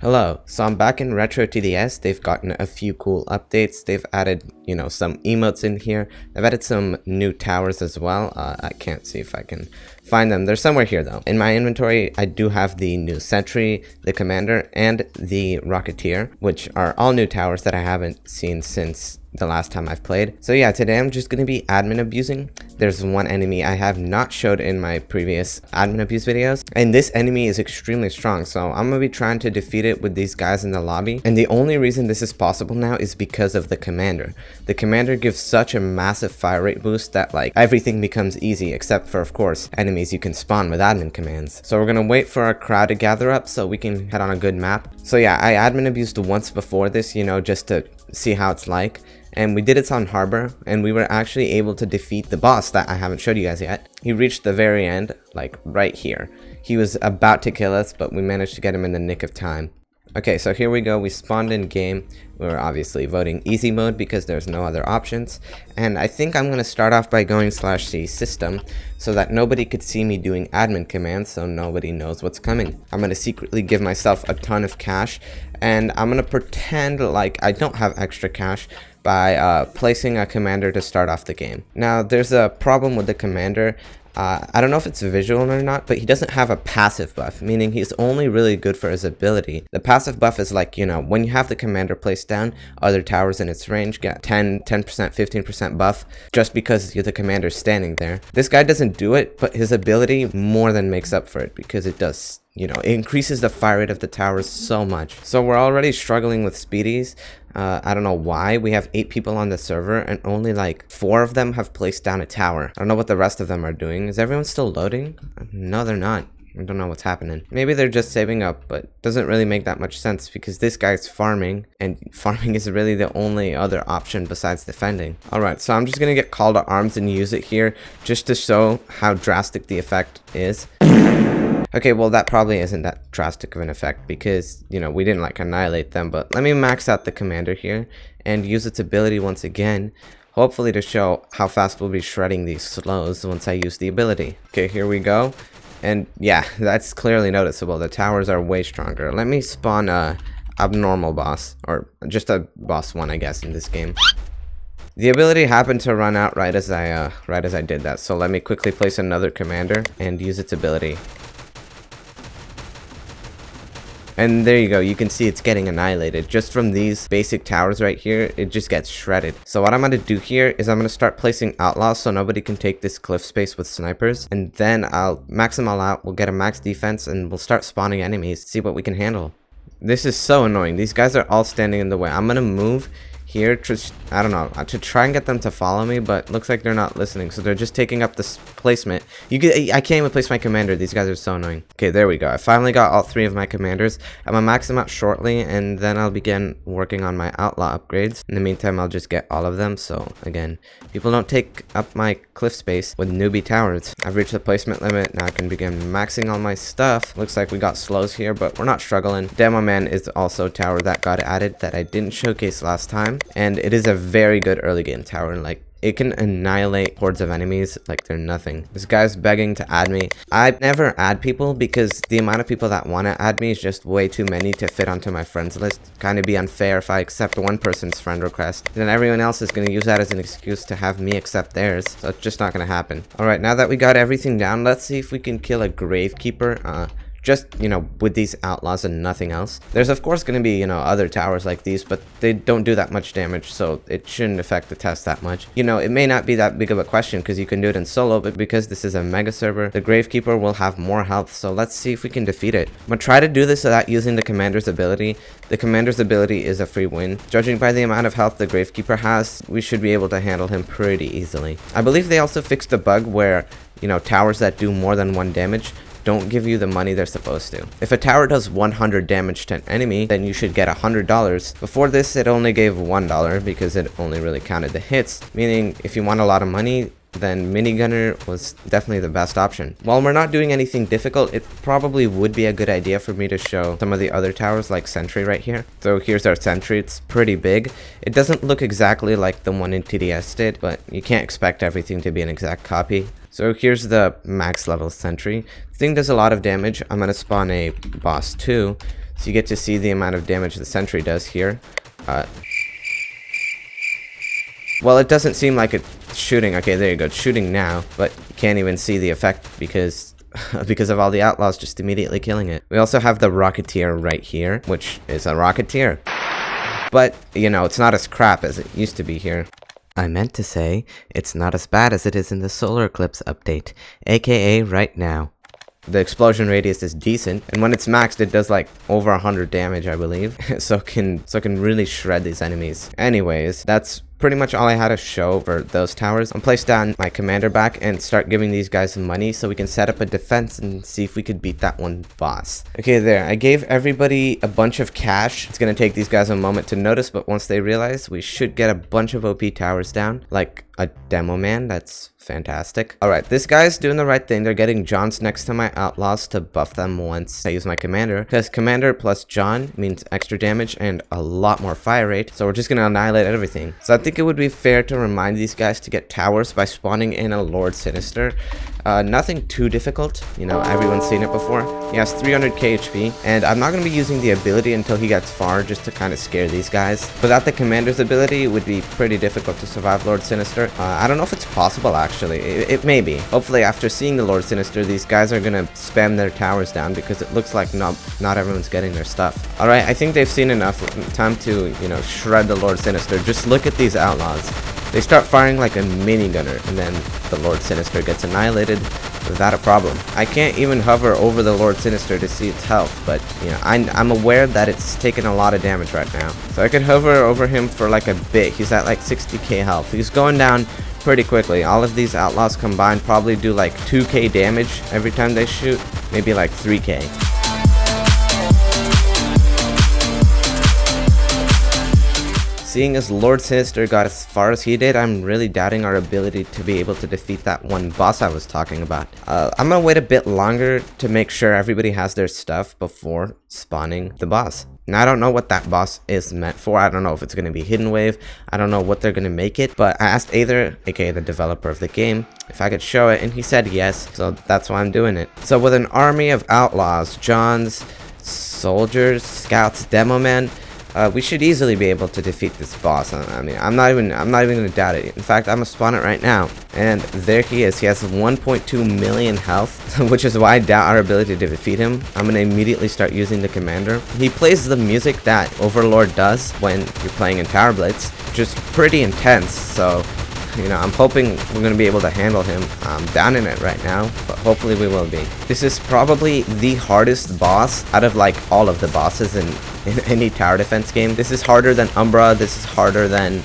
Hello, so I'm back in Retro TDS. They've gotten a few cool updates. They've added, some emotes in here. They've added some new towers as well. I can't see if I can find them. They're somewhere here though. In my inventory, I do have the new Sentry, the Commander, and the Rocketeer, which are all new towers that I haven't seen since the last time I've played. So yeah, today I'm just going to be admin abusing. There's one enemy I have not showed in my previous admin abuse videos, and this enemy is extremely strong, so I'm going to be trying to defeat it with these guys in the lobby. And the only reason this is possible now is because of the Commander. The Commander gives such a massive fire rate boost that like everything becomes easy, except for of course enemies you can spawn with admin commands. So we're going to wait for our crowd to gather up so we can head on a good map. So yeah, I admin abused once before this, just to see how it's like. And we did it on Harbor, and we were actually able to defeat the boss that I haven't showed you guys yet. He reached the very end, like right here. He was about to kill us, but we managed to get him in the nick of time. Okay, so here we go. We spawned in game. We're obviously voting easy mode because there's no other options. And I think I'm going to start off by going /C system so that nobody could see me doing admin commands, so nobody knows what's coming. I'm going to secretly give myself a ton of cash, and I'm going to pretend like I don't have extra cash by placing a commander to start off the game. Now, there's a problem with the commander. I don't know if it's visual or not, but he doesn't have a passive buff, meaning he's only really good for his ability. The passive buff is like, when you have the commander placed down, other towers in its range get 10%, 15% buff just because the commander's standing there. This guy doesn't do it, but his ability more than makes up for it because it does. It increases the fire rate of the towers so much. So we're already struggling with speedies. I don't know why. We have 8 people on the server and only like 4 of them have placed down a tower. I don't know what the rest of them are doing. Is everyone still loading? No, they're not. I don't know what's happening. Maybe they're just saving up, but doesn't really make that much sense because this guy's farming, and farming is really the only other option besides defending. Alright, so I'm just gonna get call to arms and use it here just to show how drastic the effect is. Okay, well that probably isn't that drastic of an effect because, we didn't like annihilate them, but let me max out the commander here and use its ability once again, hopefully to show how fast we'll be shredding these slows once I use the ability. Okay, here we go. And yeah, that's clearly noticeable. The towers are way stronger. Let me spawn a abnormal boss, or just a boss 1, I guess, in this game. The ability happened to run out right as I did that, so let me quickly place another commander and use its ability. And there you go, you can see it's getting annihilated. Just from these basic towers right here, it just gets shredded. So what I'm going to do here is I'm going to start placing outlaws so nobody can take this cliff space with snipers. And then I'll max them all out, we'll get a max defense, and we'll start spawning enemies, see what we can handle. This is so annoying. These guys are all standing in the way. I'm going to move here to try and get them to follow me, but looks like they're not listening, so they're just taking up this placement. I can't even place my commander. These guys are so annoying. Okay, there we go. I finally got all 3 of my commanders. I'm gonna max them out shortly, and then I'll begin working on my outlaw upgrades. In the meantime, I'll just get all of them, so again, people don't take up my cliff space with newbie towers. I've reached the placement limit. Now I can begin maxing all my stuff. Looks like we got slows here, but we're not struggling. Demo Man is also a tower that got added that I didn't showcase last time. And it is a very good early game tower. Like, it can annihilate hordes of enemies like they're nothing. This guy's begging to add me. I never add people because the amount of people that want to add me is just way too many to fit onto my friends list. Kind of be unfair if I accept one person's friend request. Then everyone else is going to use that as an excuse to have me accept theirs. So it's just not going to happen. Alright, now that we got everything down, let's see if we can kill a Gravekeeper. Just, with these outlaws and nothing else. There's of course going to be, other towers like these, but they don't do that much damage, so it shouldn't affect the test that much. It may not be that big of a question because you can do it in solo, but because this is a mega server, the Gravekeeper will have more health, so let's see if we can defeat it. I'm going to try to do this without using the commander's ability. The commander's ability is a free win. Judging by the amount of health the Gravekeeper has, we should be able to handle him pretty easily. I believe they also fixed the bug where, towers that do more than 1 damage don't give you the money they're supposed to. If a tower does 100 damage to an enemy, then you should get $100. Before this, it only gave $1 because it only really counted the hits, meaning if you want a lot of money, then minigunner was definitely the best option. While we're not doing anything difficult, it probably would be a good idea for me to show some of the other towers like Sentry right here. So here's our Sentry. It's pretty big. It doesn't look exactly like the one in TDS did, but you can't expect everything to be an exact copy. So here's the max level Sentry. The thing does a lot of damage. I'm going to spawn a boss 2. So you get to see the amount of damage the sentry does here. Well, it doesn't seem like it's shooting. Okay, there you go. It's shooting now, but you can't even see the effect because because of all the outlaws just immediately killing it. We also have the Rocketeer right here, which is a Rocketeer. But, you know, it's not as crap as it used to be here. I meant to say, it's not as bad as it is in the Solar Eclipse update, aka right now. The explosion radius is decent, and when it's maxed, it does like over 100 damage, I believe. so it can really shred these enemies. Anyways, that's pretty much all I had to show for those towers. I'll place down my commander back and start giving these guys some money so we can set up a defense and see if we could beat that one boss. Okay, there. I gave everybody a bunch of cash. It's gonna take these guys a moment to notice, but once they realize, we should get a bunch of OP towers down, like a demo man. That's fantastic. Alright, this guy's doing the right thing. They're getting Johns next to my outlaws to buff them once I use my commander, because commander plus John means extra damage and a lot more fire rate, so we're just gonna annihilate everything. So I think it would be fair to remind these guys to get towers by spawning in a Lord Sinister. Nothing too difficult, you know, everyone's seen it before. He has 300k HP, and I'm not going to be using the ability until he gets far, just to kind of scare these guys. Without the commander's ability, it would be pretty difficult to survive Lord Sinister. I don't know if it's possible, actually. It may be. Hopefully, after seeing the Lord Sinister, these guys are going to spam their towers down, because it looks like not everyone's getting their stuff. Alright, I think they've seen enough. Time to, you know, shred the Lord Sinister. Just look at these outlaws. They start firing like a minigunner, and then the Lord Sinister gets annihilated without a problem. I can't even hover over the Lord Sinister to see its health, but you know, I'm aware that it's taking a lot of damage right now. So I could hover over him for like a bit. He's at like 60k health. He's going down pretty quickly. All of these outlaws combined probably do like 2k damage every time they shoot, maybe like 3k. Seeing as Lord Sinister got as far as he did, I'm really doubting our ability to be able to defeat that one boss I was talking about. I'm gonna wait a bit longer to make sure everybody has their stuff before spawning the boss. Now, I don't know what that boss is meant for. I don't know if it's going to be Hidden Wave. I don't know what they're going to make it, but I asked Aether, aka the developer of the game, if I could show it, and he said yes, so that's why I'm doing it. So with an army of outlaws, Johns, soldiers, scouts, demo men, we should easily be able to defeat this boss. I mean, I'm not even gonna doubt it. In fact, I'm gonna spawn it right now, and there he is. He has 1.2 million health, which is why I doubt our ability to defeat him. I'm gonna immediately start using the commander. He plays the music that Overlord does when you're playing in Tower Blitz, just pretty intense. So, you know, I'm hoping we're going to be able to handle him. I'm down in it right now, but hopefully we will be. This is probably the hardest boss out of like all of the bosses in any tower defense game. This is harder than Umbra. This is harder than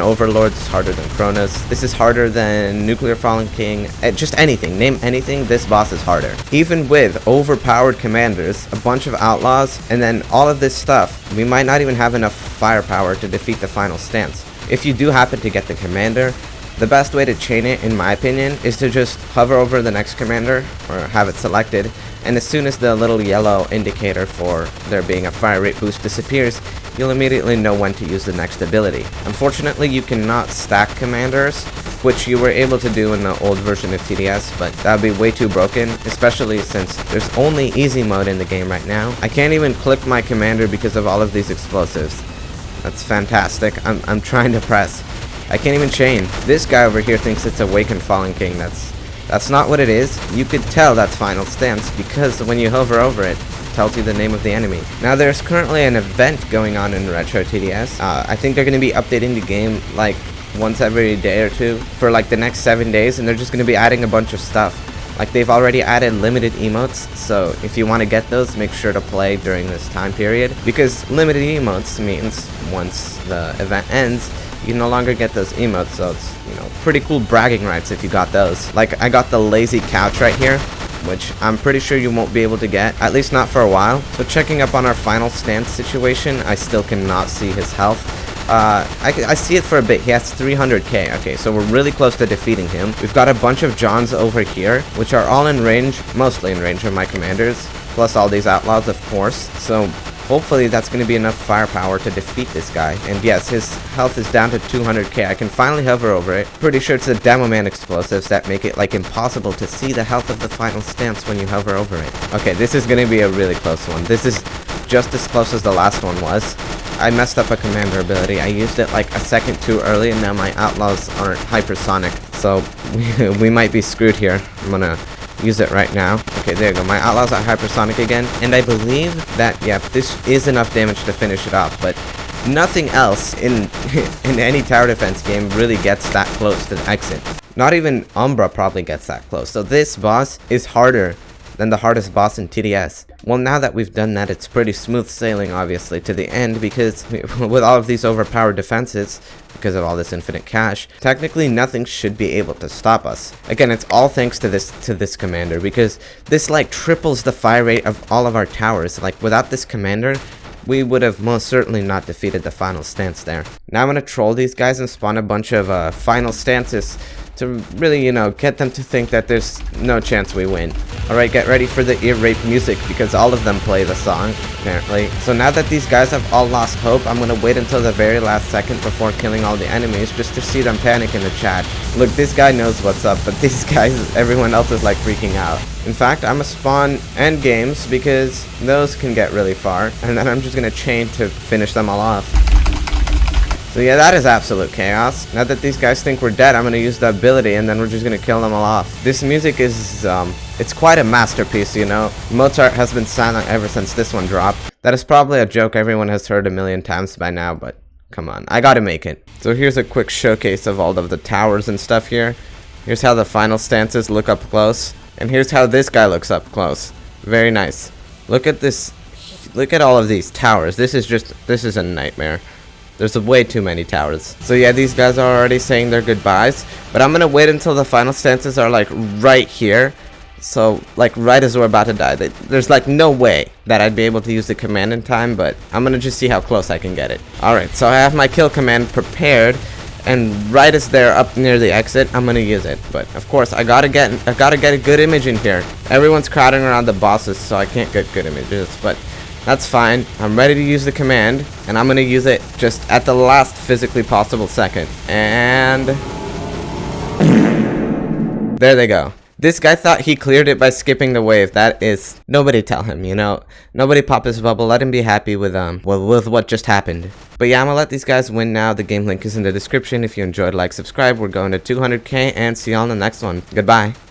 Overlord. This is harder than Kronos. This is harder than Nuclear Fallen King. Just anything. Name anything. This boss is harder. Even with overpowered commanders, a bunch of outlaws, and then all of this stuff, we might not even have enough firepower to defeat the final stance. If you do happen to get the commander, the best way to chain it, in my opinion, is to just hover over the next commander, or have it selected, and as soon as the little yellow indicator for there being a fire rate boost disappears, you'll immediately know when to use the next ability. Unfortunately, you cannot stack commanders, which you were able to do in the old version of TDS, but that would be way too broken, especially since there's only easy mode in the game right now. I can't even click my commander because of all of these explosives. That's fantastic. I'm trying to press. I can't even chain. This guy over here thinks it's Awakened Fallen King. That's not what it is. You could tell that's Final Stance because when you hover over it, it tells you the name of the enemy. Now there's currently an event going on in Retro TDS. I think they're going to be updating the game like once every day or two for like the next 7 days, and they're just going to be adding a bunch of stuff. Like, they've already added limited emotes, so if you want to get those, make sure to play during this time period, because limited emotes means once the event ends, you no longer get those emotes, so it's, you know, pretty cool bragging rights if you got those. Like, I got the lazy couch right here, which I'm pretty sure you won't be able to get, at least not for a while. So checking up on our final stance situation, I still cannot see his health. I see it for a bit. He has 300k. Okay, so we're really close to defeating him. We've got a bunch of Johns over here, which are all in range, mostly in range of my commanders, plus all these outlaws, of course. So hopefully that's going to be enough firepower to defeat this guy. And yes, his health is down to 200k. I can finally hover over it. Pretty sure it's the Demo Man explosives that make it like impossible to see the health of the final stance when you hover over it. Okay, this is going to be a really close one. This is just as close as the last one was. I messed up a commander ability. I used it like a second too early, and now my outlaws aren't hypersonic. So we might be screwed here. I'm gonna use it right now. Okay, there you go. My outlaws are hypersonic again. And I believe that, yeah, this is enough damage to finish it off. But nothing else in any tower defense game really gets that close to the exit. Not even Umbra probably gets that close. So this boss is harder than the hardest boss in TDS. Well, now that we've done that, it's pretty smooth sailing, obviously, to the end, because with all of these overpowered defenses, because of all this infinite cash, technically nothing should be able to stop us. Again, it's all thanks to this commander, because this like triples the fire rate of all of our towers. Like without this commander, we would have most certainly not defeated the final stance there. Now I'm gonna troll these guys and spawn a bunch of final stances to really, you know, get them to think that there's no chance we win. Alright, get ready for the ear rape music, because all of them play the song, apparently. So now that these guys have all lost hope, I'm gonna wait until the very last second before killing all the enemies, just to see them panic in the chat. Look, this guy knows what's up, but these guys, everyone else is like freaking out. In fact, I'm gonna spawn end games, because those can get really far, and then I'm just gonna chain to finish them all off. So yeah, that is absolute chaos. Now that these guys think we're dead, I'm gonna use the ability, and then we're just gonna kill them all off. This music is, it's quite a masterpiece, you know. Mozart has been silent ever since this one dropped. That is probably a joke everyone has heard a million times by now, but come on, I gotta make it. So here's a quick showcase of all of the towers and stuff here. Here's how the final stances look up close, and here's how this guy looks up close. Very nice. Look at this, look at all of these towers. This is a nightmare. There's way too many towers. So yeah, these guys are already saying their goodbyes, but I'm gonna wait until the final stances are like right here. So like right as we're about to die. There's like no way that I'd be able to use the command in time, but I'm gonna just see how close I can get it. Alright, so I have my kill command prepared, and right as they're up near the exit, I'm gonna use it. But of course, I gotta get a good image in here. Everyone's crowding around the bosses, so I can't get good images, but that's fine. I'm ready to use the command, and I'm gonna use it just at the last physically possible second. And there they go. This guy thought he cleared it by skipping the wave. That is, nobody tell him, you know. Nobody pop his bubble. Let him be happy with with what just happened. But yeah, I'm gonna let these guys win now. The game link is in the description. If you enjoyed, like, subscribe. We're going to 200K, and see you all in the next one. Goodbye.